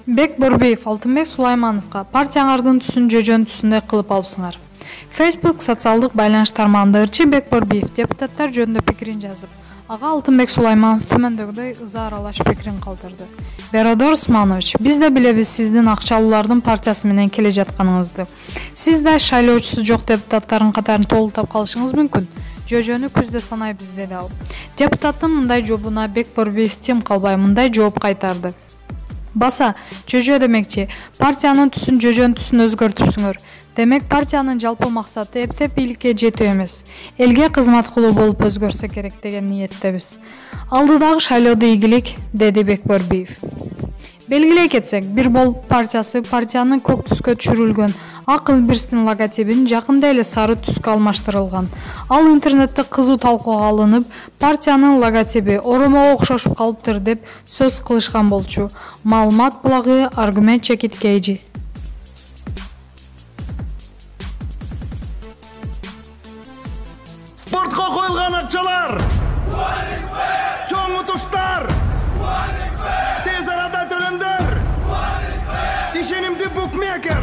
Бек Борбеев, Алтынбек Сулаймановго партияңардын түсүн жөжөн түсүндөй кылып алыпсыңар. Facebook социалдык байланыш тармагында ырчы Бек Борбеев депутаттар жөнүндө пикирин жазып, ага Алтынбек Сулайманов төмөндөгүдөй ыза аралаш пикирин калтырды. Беродор Усманович, биз да билебиз сиздин акчалуулардын партиясы менен келе жатканыңызды. Сиз да шайлоочусу жок депутаттардын катарын толуктап калышыңыз мүмкүн. Жөжөнү күздө санайбыз, деди ал. Депутаттын мындай жообуна Бек Борбеев тим калбай мындай жооп кайтарды. Баса, жөжө демекчи, партиянын түсүн жөжөн түсүн өзгөртүпсүңөр. Демек партиянын жалпы максаты эптеп бийликке жетүү эмес, элге кызмат кылуу болуп өзгөрсө керек деген ниеттебиз. Алдыдагы шайлоодо ийгилик, деди Бек Борбеев. Белгилей кетсек, Бир Бол партиясы партиянын көк түскө түшүрүлгөн ак илбирстин логотипин жакында эле сары түскө алмаштырылган. Ал интернетте кызуу талкууга алынып, партиянын логотипи оромого окшошуп калыптыр деп сөз кылышкан болчу. Маалымат булагы Аргумент Чекиткейжи. Спортко коюлган акчалар! Чоң утуштар! Тез арада төлөмдөр! Ишенимдүү букмекер!